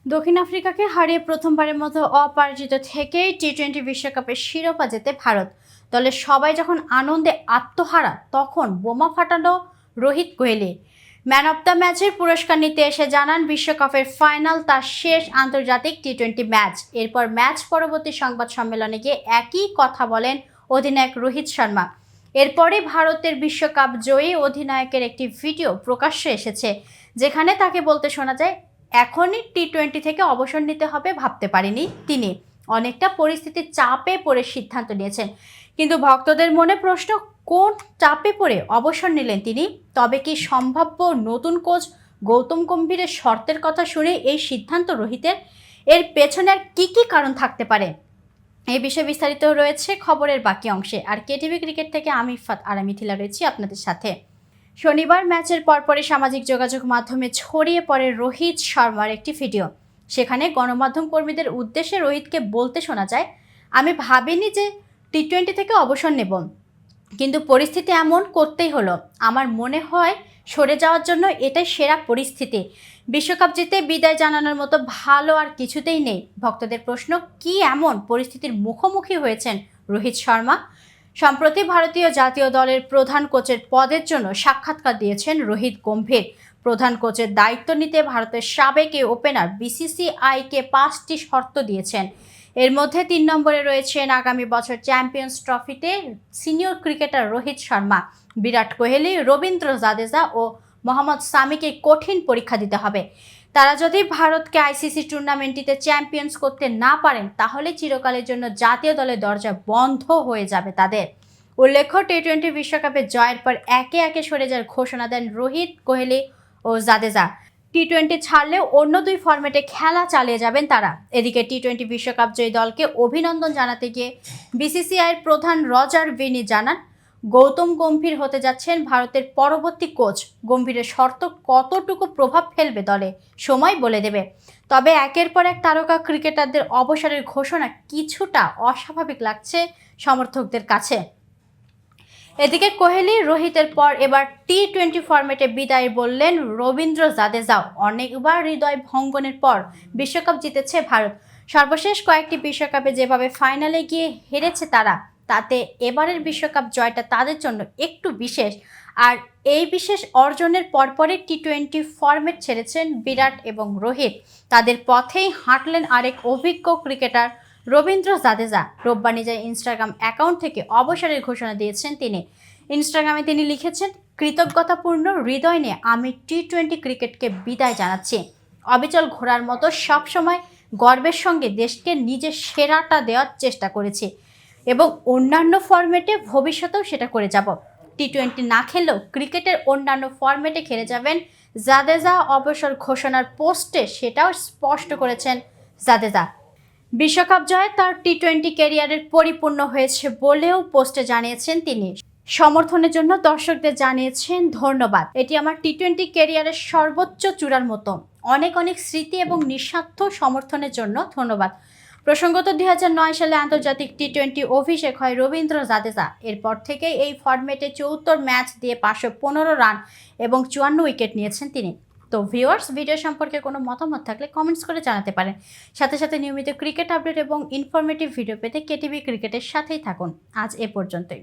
দক্ষিণ আফ্রিকাকে হারিয়ে প্রথমবারের মতো অপরাজিত থেকেই টি-20 বিশ্বকাপের শিরোপা জেতে ভারত। দলের সবাই যখন আনন্দে আত্মহারা, তখন বোমা ফাটালো Rohit Kohli. Man of the ম্যাচের পুরস্কার নিতে এসে জানান, বিশ্বকাপের ফাইনাল তার শেষ আন্তর্জাতিক টি-20 ম্যাচ। এরপর ম্যাচ পরবর্তী সংবাদ সম্মেলনে গিয়ে একই কথা বলেন অধিনায়ক রোহিত শর্মা। এরপরে ভারতের বিশ্বকাপ জয়ী অধিনায়কের একটি ভিডিও প্রকাশ্যে এসেছে, যেখানে তাকে বলতে শোনা যায়, এখনই টি-20 থেকে অবসর নিতে হবে ভাবতে পারেনি তিনি। অনেকটা পরিস্থিতির চাপে পড়ে সিদ্ধান্ত নিয়েছেন। কিন্তু ভক্তদের মনে প্রশ্ন, কোন চাপে পড়ে অবসর নিলেন তিনি? তবে কি সম্ভাব্য নতুন কোচ গৌতম গম্ভীরের শর্তের কথা শুনে এই সিদ্ধান্ত রোহিতের? এর পেছনে আর কি কারণ থাকতে পারে? এই বিষয়ে বিস্তারিত রয়েছে খবরের বাকি অংশে। আর কেটিভি ক্রিকেট থেকে আমি ইফাত আর মিথিলা রয়েছি আপনাদের সাথে। শনিবার ম্যাচের পরপরই সামাজিক যোগাযোগ মাধ্যমে ছড়িয়ে পড়ে রোহিত শর্মার একটি ভিডিও। সেখানে গণমাধ্যম কর্মীদের উদ্দেশ্যে রোহিতকে বলতে শোনা যায়, আমি ভাবিনি যে টি-20 থেকে অবসর নেব, কিন্তু পরিস্থিতি এমন করতেই হলো। আমার মনে হয় সরে যাওয়ার জন্য এটাই সেরা পরিস্থিতি। বিশ্বকাপ জিতে বিদায় জানানোর মতো ভালো আর কিছুতেই নেই। ভক্তদের প্রশ্ন, কি এমন পরিস্থিতির মুখোমুখি হয়েছেন রোহিত শর্মা? সম্প্রতি ভারতীয় জাতীয় দলের প্রধান কোচের পদের জন্য সাক্ষাৎকার দিয়েছেন রোহিত গম্ভীর। প্রধান কোচের দায়িত্ব নিতে ভারতের সাবেক এই ওপেনার বিসিসিআইকে 5টি শর্ত দিয়েছেন। এর মধ্যে 3 নম্বরে রয়েছেন আগামী বছর চ্যাম্পিয়ন্স ট্রফিতে সিনিয়র ক্রিকেটার রোহিত শর্মা, বিরাট কোহলি, রবীন্দ্র জাদেজা ও মোহাম্মদ সামিকে কঠিন পরীক্ষা দিতে হবে। তারা যদি ভারতকে আইসিসি টুর্নামেন্টটিতে চ্যাম্পিয়ন্স করতে না পারেন, তাহলে চিরকালের জন্য জাতীয় দলের দরজা বন্ধ হয়ে যাবে তাদের। উল্লেখ্য, টি-20 বিশ্বকাপে জয়ের পর একে একে সরে যাওয়ার ঘোষণা দেন রোহিত, কোহলি ও জাদেজা। টি-20 ছাড়লেও অন্য 2 ফরম্যাটে খেলা চালিয়ে যাবেন তারা। এদিকে টি-20 বিশ্বকাপ জয়ী দলকে অভিনন্দন জানাতে গিয়ে বিসিসিআইয়ের প্রধান রজার বিনি জানান, গৌতম গম্ভীর হতে যাচ্ছেন ভারতের পরবর্তী কোচ। গম্ভীরের শর্ত কতটুকু প্রভাব ফেলবে দলে, সময় বলে দেবে। তবে একের পর এক তারকা ক্রিকেটারদের অবসরের ঘোষণা কিছুটা অস্বাভাবিক লাগছে সমর্থকদের কাছে। এদিকে কোহলি রোহিতের পর এবার টি-20 ফরম্যাটে বিদায় বললেন রবীন্দ্র জাদেজাও। অনেকবার হৃদয় ভঙ্গনের পর বিশ্বকাপ জিতেছে ভারত। সর্বশেষ কয়েকটি বিশ্বকাপে যেভাবে ফাইনালে গিয়ে হেরেছে তারা, তাতে এবারের বিশ্বকাপ জয়টা তাদের জন্য একটু বিশেষ। আর এই বিশেষ অর্জনের পরপরই টি-20 ফরম্যাট ছেড়েছেন বিরাট এবং রোহিত। তাদের পথেই হাঁটলেন আরেক অভিজ্ঞ ক্রিকেটার রবীন্দ্র জাদেজা। রোববার নিজের ইনস্টাগ্রাম অ্যাকাউন্ট থেকে অবসরের ঘোষণা দিয়েছেন তিনি। ইনস্টাগ্রামে তিনি লিখেছেন, কৃতজ্ঞতাপূর্ণ হৃদয় নিয়ে আমি টি-20 ক্রিকেটকে বিদায় জানাচ্ছি। অবিচল ঘোড়ার মতো সবসময় গর্বের সঙ্গে দেশকে নিজের সেরাটা দেওয়ার চেষ্টা করেছি এবং অন্যান্য ফরম্যাটে ভবিষ্যতেও সেটা করে যাব। টি-20 না খেললেও ক্রিকেটের অন্যান্য ফরম্যাটে খেলে যাবেন জাদেজা। অবসর ঘোষণার পোস্টে সেটাও স্পষ্ট করেছেন জাদেজা। বিশ্বকাপ জয়ে তার টি-20 ক্যারিয়ারের পরিপূর্ণ হয়েছে বলেও পোস্টে জানিয়েছেন তিনি। সমর্থনের জন্য দর্শকদের জানিয়েছেন ধন্যবাদ। এটি আমার টি-20 ক্যারিয়ারের সর্বোচ্চ চূড়ার মতো। অনেক অনেক স্মৃতি এবং নিঃস্বার্থ সমর্থনের জন্য ধন্যবাদ। প্রসঙ্গত 2009 সালে আন্তর্জাতিক টি-20 অভিষেক হয় রবীন্দ্র জাদেজা। এরপর থেকে এই ফরম্যাটে 74 ম্যাচ দিয়ে 515 রান এবং 54 উইকেট নিয়েছেন তিনি। তো ভিউয়ার্স, ভিডিও সম্পর্কে কোনো মতামত থাকলে কমেন্টস করে জানাতে পারেন। সাথে সাথে নিয়মিত ক্রিকেট আপডেট এবং ইনফরমেটিভ ভিডিও পেতে কেটিভি ক্রিকেটের সাথেই থাকুন। আজ এ পর্যন্তই।